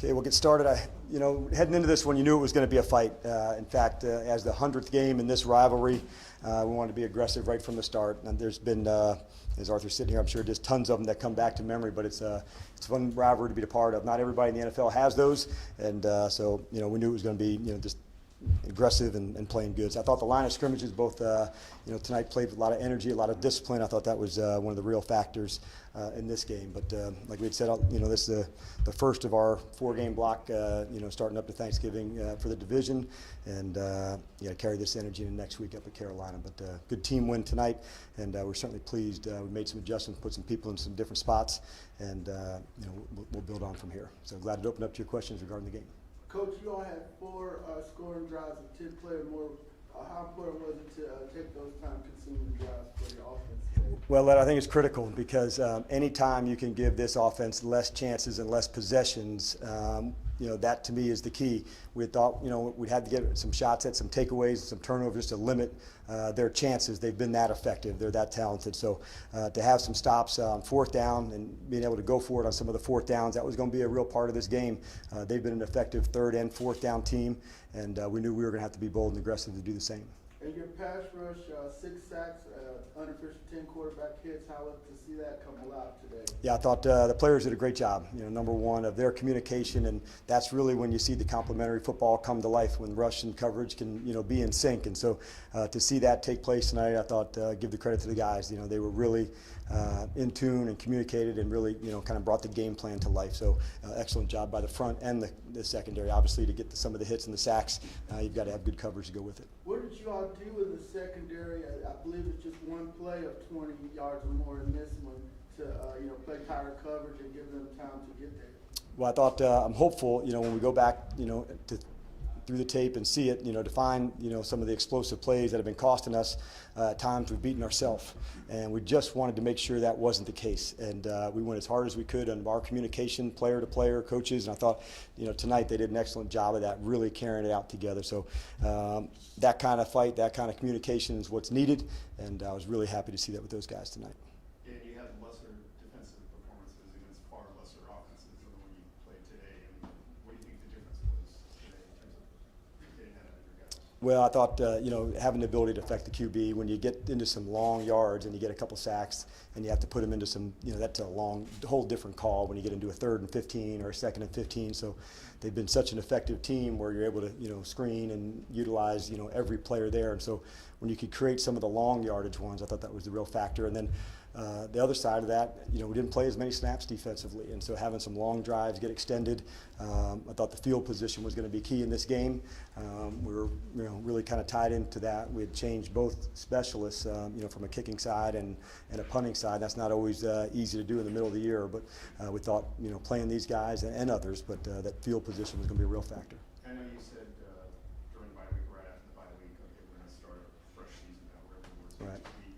Okay, we'll get started. Heading into this one, you knew it was going to be a fight. In fact, as the 100th game in this rivalry, we wanted to be aggressive right from the start. And there's been, as Arthur's sitting here, I'm sure there's tons of them that come back to memory, but it's a fun rivalry to be a part of. Not everybody in the NFL has those, and so we knew it was going to be just aggressive and playing good. So I thought the line of scrimmages both tonight played with a lot of energy, a lot of discipline. I thought that was one of the real factors in this game. But like we had said, this is the first of our 4-game block, starting up to Thanksgiving for the division, and carry this energy into next week up at Carolina. But good team win tonight, and we're certainly pleased. We made some adjustments, put some people in some different spots, and we'll build on from here. So glad to open up to your questions regarding the game. Coach, you all had 4 scoring drives of 10 play or more. How important was it to take those time-consuming drives for your offense today? Well, I think it's critical because anytime you can give this offense less chances and less possessions, that to me is the key. We thought, we'd had to get some shots at some takeaways, some turnovers to limit their chances. They've been that effective. They're that talented. So to have some stops on 4th down and being able to go for it on some of the 4th downs, that was going to be a real part of this game. They've been an effective 3rd and 4th down team, and we knew we were going to have to be bold and aggressive to do the same. And your pass rush, 6 sacks, unofficial 10 quarterback hits. How was to see that come alive today? Yeah, I thought the players did a great job. Number one, of their communication, and that's really when you see the complementary football come to life, when rush and coverage can be in sync. And so to see that take place tonight, I thought give the credit to the guys. They were really in tune and communicated and really kind of brought the game plan to life. So excellent job by the front and the secondary. Obviously, to get to some of the hits and the sacks, you've got to have good coverage to go with it. What did you all do with the secondary? I believe it's just one play of 20 yards or more in this one to play tighter coverage and give them time to get there. Well, I thought I'm hopeful. When we go back, through the tape and see it, to find some of the explosive plays that have been costing us. At times we've beaten ourselves, and we just wanted to make sure that wasn't the case. And we went as hard as we could on our communication, player to player, coaches. And I thought, tonight they did an excellent job of that, really carrying it out together. So that kind of fight, that kind of communication is what's needed, and I was really happy to see that with those guys tonight. Yeah, you had lesser defensive performances against far lesser offenses than the one you played today. And what do you think the difference was today in terms of getting that out of your guys? Well, I thought, having the ability to affect the QB, when you get into some long yards and you get a couple sacks and you have to put them into some, that's a whole different call when you get into a 3rd and 15 or a 2nd and 15. So they've been such an effective team where you're able to, screen and utilize, every player there. And so when you could create some of the long yardage ones, I thought that was the real factor. And then the other side of that, we didn't play as many snaps defensively, and so having some long drives get extended. I thought the field position was going to be key in this game. We were, really kind of tied into that. We had changed both specialists, from a kicking side and a punting side. That's not always easy to do in the middle of the year, but we thought, playing these guys and others, but that field position was going to be a real factor. I know you said during the bye week, right after the bye week, okay, we're going to start a fresh season now, wherever the word's going to be.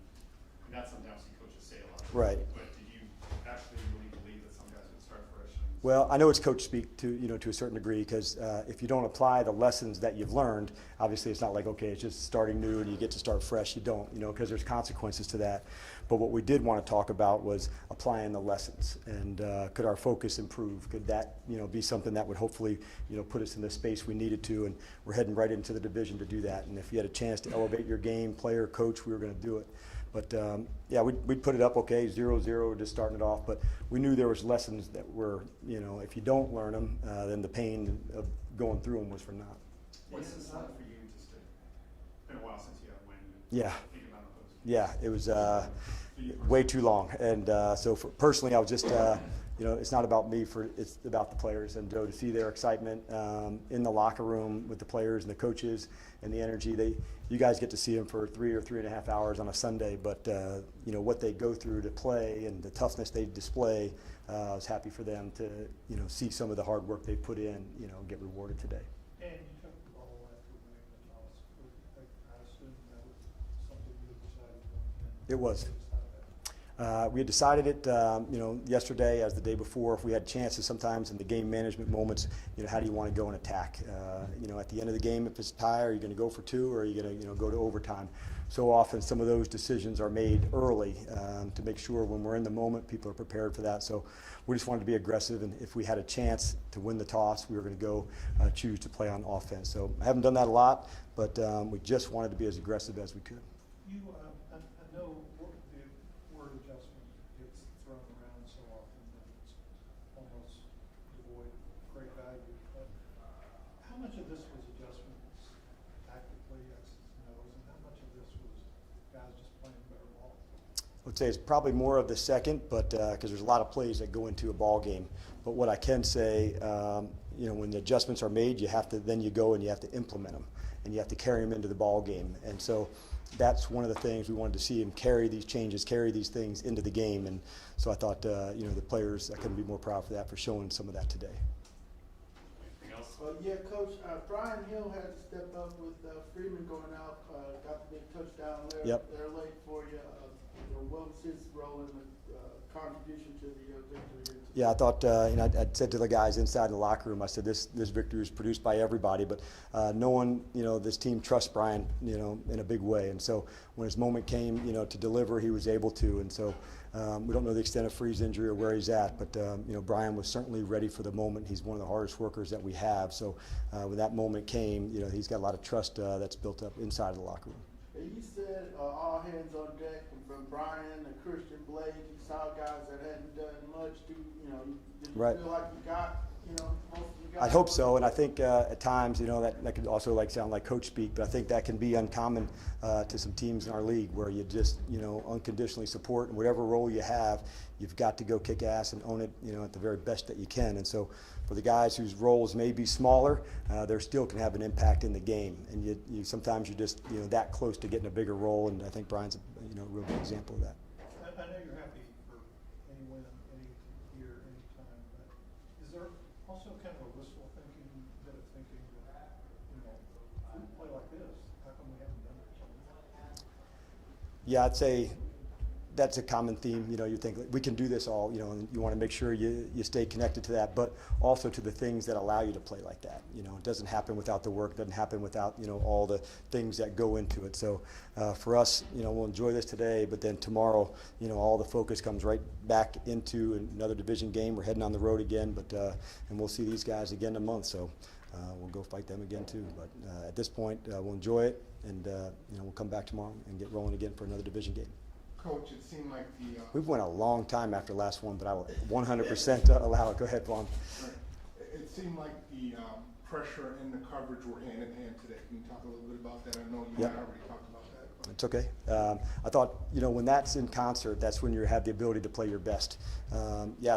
And that's something else you coaches say a lot. Right. But did you actually really believe that some guys would start fresh? Well, I know it's coach speak to to a certain degree, because if you don't apply the lessons that you've learned, obviously it's not like, okay, it's just starting new and you get to start fresh. You don't, because there's consequences to that. But what we did want to talk about was applying the lessons, and could our focus improve? Could that be something that would hopefully put us in the space we needed to? And we're heading right into the division to do that. And if you had a chance to elevate your game, player, coach, we were going to do it. But yeah, we'd put it up, okay, 0-0, just starting it off. But we knew there was lessons that were, if you don't learn them, then the pain of going through them was for naught. What's this like for you? Just it's been a while since you have win. Yeah. Thinking about the post. Yeah, it was way too long. And so personally, I was just, it's not about me, it's about the players. And to see their excitement in the locker room with the players and the coaches and the energy. You guys get to see them for 3 or 3.5 hours on a Sunday, but what they go through to play and the toughness they display, I was happy for them to see some of the hard work they put in, get rewarded today. And you took the ball after winning the toss. I assume that was something you decided on. It was. We had decided it, yesterday as the day before. If we had chances, sometimes in the game management moments, how do you want to go and attack? At the end of the game, if it's a tie, are you going to go for two, or are you going to, go to overtime? So often, some of those decisions are made early to make sure when we're in the moment, people are prepared for that. So we just wanted to be aggressive, and if we had a chance to win the toss, we were going to go choose to play on offense. So I haven't done that a lot, but we just wanted to be as aggressive as we could. I know the word adjustment gets thrown around so often that it's almost devoid of great value, but how much of this was adjustments tactically, X's and O's, and how much of this was guys just playing better ball? I would say it's probably more of the second, but because there's a lot of plays that go into a ball game. But what I can say, when the adjustments are made, then you go and you have to implement them, and you have to carry them into the ball game. And so that's one of the things we wanted to see him carry these changes, carry these things into the game. And so I thought, the players, I couldn't be more proud for that, for showing some of that today. Anything else? Yeah, Coach, Brian Hill had to step up with Freeman going out, got the big touchdown there. Yep. They're late for you. What was his role in the contribution to the victory? Yeah, I thought, I said to the guys inside the locker room, I said, this victory is produced by everybody, but no one, this team trusts Brian, in a big way. And so when his moment came, to deliver, he was able to. And so we don't know the extent of Free's injury or where he's at, but, Brian was certainly ready for the moment. He's one of the hardest workers that we have. So when that moment came, he's got a lot of trust that's built up inside of the locker room. You said all hands on deck from Brian and Christian Blake. You saw guys that hadn't done much. Did you Right. feel like you got, most of you guys? I hope so, and I think at times, that could also sound like coach speak, but I think that can be uncommon to some teams in our league where you just, unconditionally support, and whatever role you have, you've got to go kick ass and own it, at the very best that you can. And so for the guys whose roles may be smaller, they still can have an impact in the game, and you sometimes you're just, that close to getting a bigger role, and I think Brian's a real good example of that. I know you're happy for any win, any year, any time, but is there also kind of a wistful thinking that, if we play like this, how come we haven't done it? Yeah, I'd say that's a common theme. You think we can do this all, and you want to make sure you stay connected to that, but also to the things that allow you to play like that. It doesn't happen without the work, doesn't happen without, all the things that go into it. So for us, we'll enjoy this today, but then tomorrow, all the focus comes right back into another division game. We're heading on the road again, but and we'll see these guys again in a month. So we'll go fight them again too. But at this point, we'll enjoy it, and we'll come back tomorrow and get rolling again for another division game. Coach, it seemed like the We've went a long time after last one, but I will 100% allow it. Go ahead, Vaughn. it seemed like the pressure and the coverage were hand in hand today. Can you talk a little bit about that? I know you Yep. and I already talked about that. It's okay. I thought, when that's in concert, that's when you have the ability to play your best.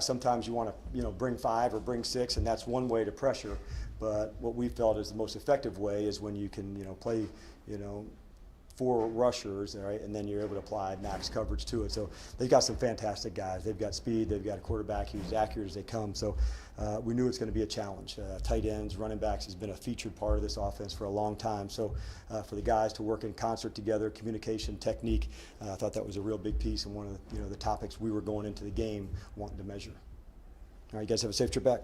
Sometimes you want to, bring 5 or bring 6, and that's one way to pressure. But what we felt is the most effective way is when you can, play, 4 rushers, all right, and then you're able to apply max coverage to it. So they've got some fantastic guys. They've got speed. They've got a quarterback who's accurate as they come. So we knew it's going to be a challenge. Tight ends, running backs has been a featured part of this offense for a long time. So for the guys to work in concert together, communication, technique, I thought that was a real big piece and one of the topics we were going into the game wanting to measure. All right, you guys have a safe trip back.